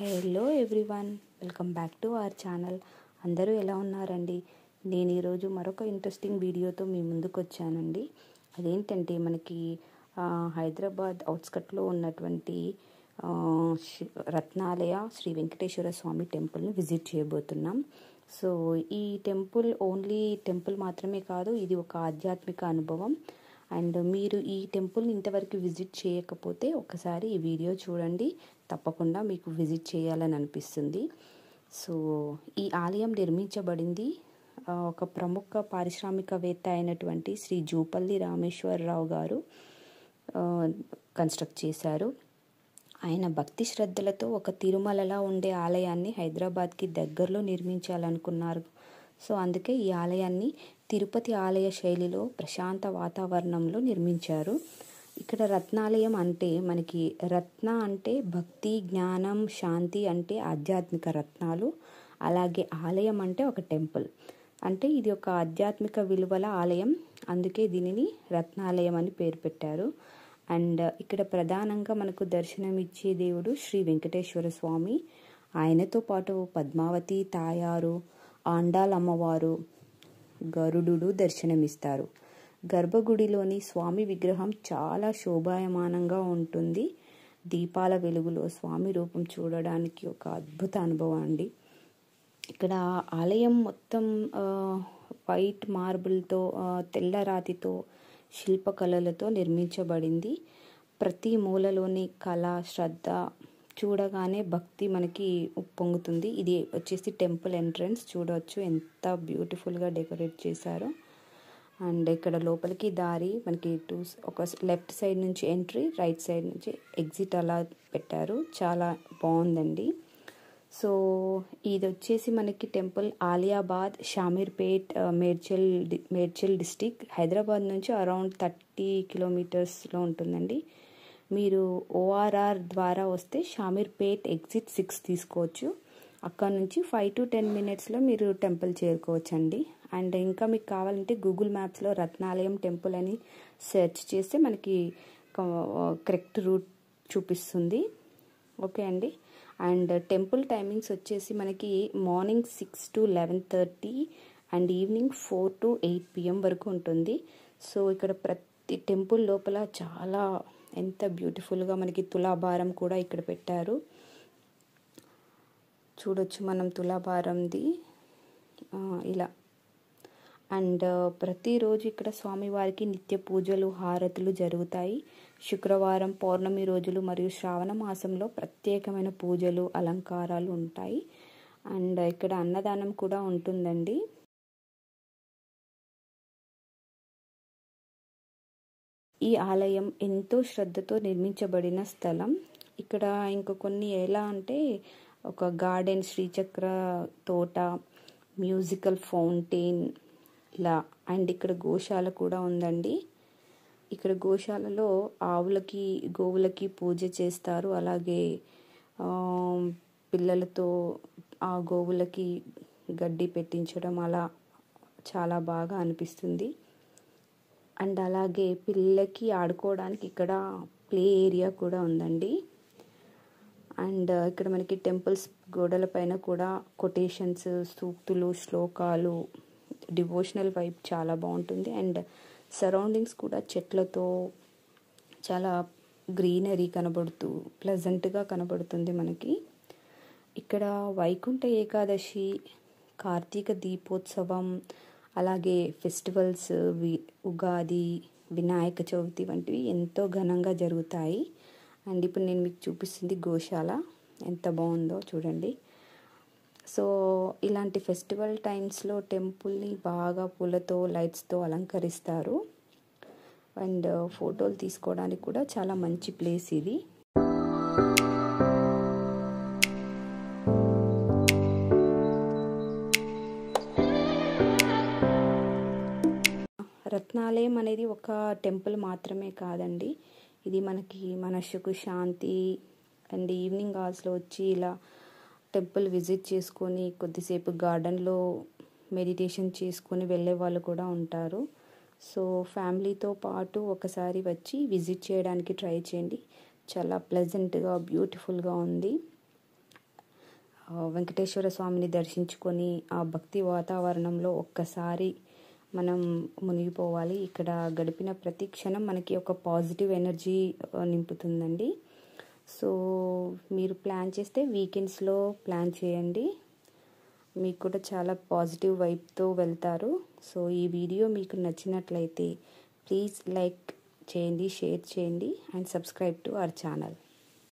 Hello everyone, welcome back to our channel. అందరూ ఎలా ఉన్నారండి? నేను ఈరోజు మరొక ఇంట్రెస్టింగ్ వీడియోతో మీ ముందుకు వచ్చానండి. అదేంటంటే మనకి హైదరాబాద్ అవుట్స్కట్లో ఉన్నటువంటి రత్నాలయ శ్రీ వెంకటేశ్వర స్వామి టెంపుల్ని విజిట్ చేయబోతున్నాం. సో ఈ టెంపుల్ ఓన్లీ టెంపుల్ మాత్రమే కాదు, ఇది ఒక ఆధ్యాత్మిక అనుభవం. అండ్ మీరు ఈ టెంపుల్ని ఇంతవరకు విజిట్ చేయకపోతే ఒకసారి ఈ వీడియో చూడండి, తప్పకుండా మీకు విజిట్ చేయాలని అనిపిస్తుంది. సో ఈ ఆలయం నిర్మించబడింది ఒక ప్రముఖ పారిశ్రామికవేత్త అయినటువంటి శ్రీ జూపల్లి రామేశ్వరరావు గారు కన్స్ట్రక్ట్ చేశారు. ఆయన భక్తి శ్రద్ధలతో ఒక తిరుమలలా ఉండే ఆలయాన్ని హైదరాబాద్కి దగ్గరలో నిర్మించాలనుకున్నారు. సో అందుకే ఈ ఆలయాన్ని తిరుపతి ఆలయ శైలిలో ప్రశాంత వాతావరణంలో నిర్మించారు. ఇక్కడ రత్నాలయం అంటే మనకి రత్న అంటే భక్తి, జ్ఞానం, శాంతి అంటే ఆధ్యాత్మిక రత్నాలు. అలాగే ఆలయం అంటే ఒక టెంపుల్, అంటే ఇది ఒక ఆధ్యాత్మిక విలువల ఆలయం. అందుకే దీనిని రత్నాలయం అని పేరు పెట్టారు. అండ్ ఇక్కడ ప్రధానంగా మనకు దర్శనమిచ్చే దేవుడు శ్రీ వెంకటేశ్వర స్వామి. ఆయనతో పాటు పద్మావతి తాయారు, ఆండాల్ అమ్మవారు, గరుడు దర్శనమిస్తారు. గర్భగుడిలోని స్వామి విగ్రహం చాలా శోభాయమానంగా ఉంటుంది. దీపాల వెలుగులో స్వామి రూపం చూడడానికి ఒక అద్భుత అనుభవం అండి. ఇక్కడ ఆలయం మొత్తం వైట్ మార్బుల్తో, తెల్లరాతితో, శిల్పకళలతో నిర్మించబడింది. ప్రతి మూలలోని కళ, శ్రద్ధ చూడగానే భక్తి మనకి ఉప్పొంగుతుంది. ఇది వచ్చేసి టెంపుల్ ఎంట్రన్స్, చూడవచ్చు ఎంత బ్యూటిఫుల్గా డెకరేట్ చేశారో. అండ్ ఇక్కడ లోపలికి దారి మనకి ఒక లెఫ్ట్ సైడ్ నుంచి ఎంట్రీ, రైట్ సైడ్ నుంచి ఎగ్జిట్ అలా పెట్టారు. చాలా బాగుందండి. సో ఇది వచ్చేసి మనకి టెంపుల్ ఆలియాబాద్, షామీర్పేట్, మేడ్చల్ డిస్టిక్, హైదరాబాద్ నుంచి అరౌండ్ 30 కిలోమీటర్స్లో ఉంటుందండి. మీరు ORR ద్వారా వస్తే షామీర్పేట్ ఎగ్జిట్ 6 తీసుకోవచ్చు. అక్కడ నుంచి 5 to 10 మినిట్స్లో మీరు టెంపుల్ చేరుకోవచ్చు అండి. అండ్ ఇంకా మీకు కావాలంటే గూగుల్ మ్యాప్స్లో రత్నాలయం టెంపుల్ అని సెర్చ్ చేస్తే మనకి కరెక్ట్ రూట్ చూపిస్తుంది. ఓకే అండి. అండ్ టెంపుల్ టైమింగ్స్ వచ్చేసి మనకి morning 6 to 11:30 and evening 4 to 8 PM వరకు ఉంటుంది. సో ఇక్కడ ప్రతి టెంపుల్ లోపల చాలా ఎంత బ్యూటిఫుల్గా మనకి తులాభారం కూడా ఇక్కడ పెట్టారు. చూడొచ్చు మనం తులాభారంది ఇలా. అండ్ ప్రతిరోజు ఇక్కడ స్వామివారికి నిత్య పూజలు, హారతులు జరుగుతాయి. శుక్రవారం, పౌర్ణమి రోజులు మరియు శ్రావణ మాసంలో ప్రత్యేకమైన పూజలు, అలంకారాలు ఉంటాయి. అండ్ ఇక్కడ అన్నదానం కూడా ఉంటుందండి. ఈ ఆలయం ఎంతో శ్రద్ధతో నిర్మించబడిన స్థలం. ఇక్కడ ఇంకా కొన్ని ఎలా అంటే ఒక గార్డెన్, శ్రీచక్ర తోట, మ్యూజికల్ ఫౌంటైన్ ఇలా. అండ్ ఇక్కడ గోశాల కూడా ఉందండి. ఇక్కడ గోశాలలో ఆవులకి, గోవులకి పూజ చేస్తారు. అలాగే పిల్లలతో ఆ గోవులకి గడ్డి పెట్టించడం అలా చాలా బాగా అనిపిస్తుంది. అండ్ అలాగే పిల్లలకి ఆడుకోవడానికి ఇక్కడ ప్లే ఏరియా కూడా ఉందండి. అండ్ ఇక్కడ మనకి టెంపుల్స్ గోడల పైన కూడా కొటేషన్స్, సూక్తులు, శ్లోకాలు, డివోషనల్ వైబ్ చాలా బాగుంటుంది. అండ్ సరౌండింగ్స్ కూడా చెట్లతో చాలా గ్రీనరీ కనబడుతూ ప్లెజెంట్గా కనబడుతుంది మనకి. ఇక్కడ వైకుంఠ ఏకాదశి, కార్తీక దీపోత్సవం, అలాగే ఫెస్టివల్స్, ఉగాది, వినాయక చవితి వంటివి ఎంతో ఘనంగా జరుగుతాయి. అండ్ ఇప్పుడు నేను మీకు చూపిస్తుంది గోశాల, ఎంత బాగుందో చూడండి. సో ఇలాంటి ఫెస్టివల్ టైమ్స్లో టెంపుల్ని బాగా పూలతో, లైట్స్తో అలంకరిస్తారు. అండ్ ఫోటోలు తీసుకోవడానికి కూడా చాలా మంచి ప్లేస్ ఇది. రత్నాలయం అనేది ఒక టెంపుల్ మాత్రమే కాదండి, ఇది మనకి మనసుకు శాంతి. అండ్ ఈవినింగ్ అవర్స్లో వచ్చి ఇలా టెంపుల్ విజిట్ చేసుకొని కొద్దిసేపు గార్డెన్లో మెడిటేషన్ చేసుకొని వెళ్ళే వాళ్ళు కూడా ఉంటారు. సో ఫ్యామిలీతో పాటు ఒకసారి వచ్చి విజిట్ చేయడానికి ట్రై చేయండి. చాలా ప్లెజెంట్గా, బ్యూటిఫుల్గా ఉంది. వెంకటేశ్వర స్వామిని దర్శించుకొని ఆ భక్తి వాతావరణంలో ఒక్కసారి మనం మునిగిపోవాలి. ఇక్కడ గడిపిన ప్రతి క్షణం మనకి ఒక పాజిటివ్ ఎనర్జీ నింపుతుందండి. సో మీరు ప్లాన్ చేస్తే వీకెండ్స్లో ప్లాన్ చేయండి, మీకు కూడా చాలా పాజిటివ్ వైబ్తో వెళ్తారు. సో ఈ వీడియో మీకు నచ్చినట్లయితే ప్లీజ్ లైక్ చేయండి, షేర్ చేయండి and subscribe to our channel.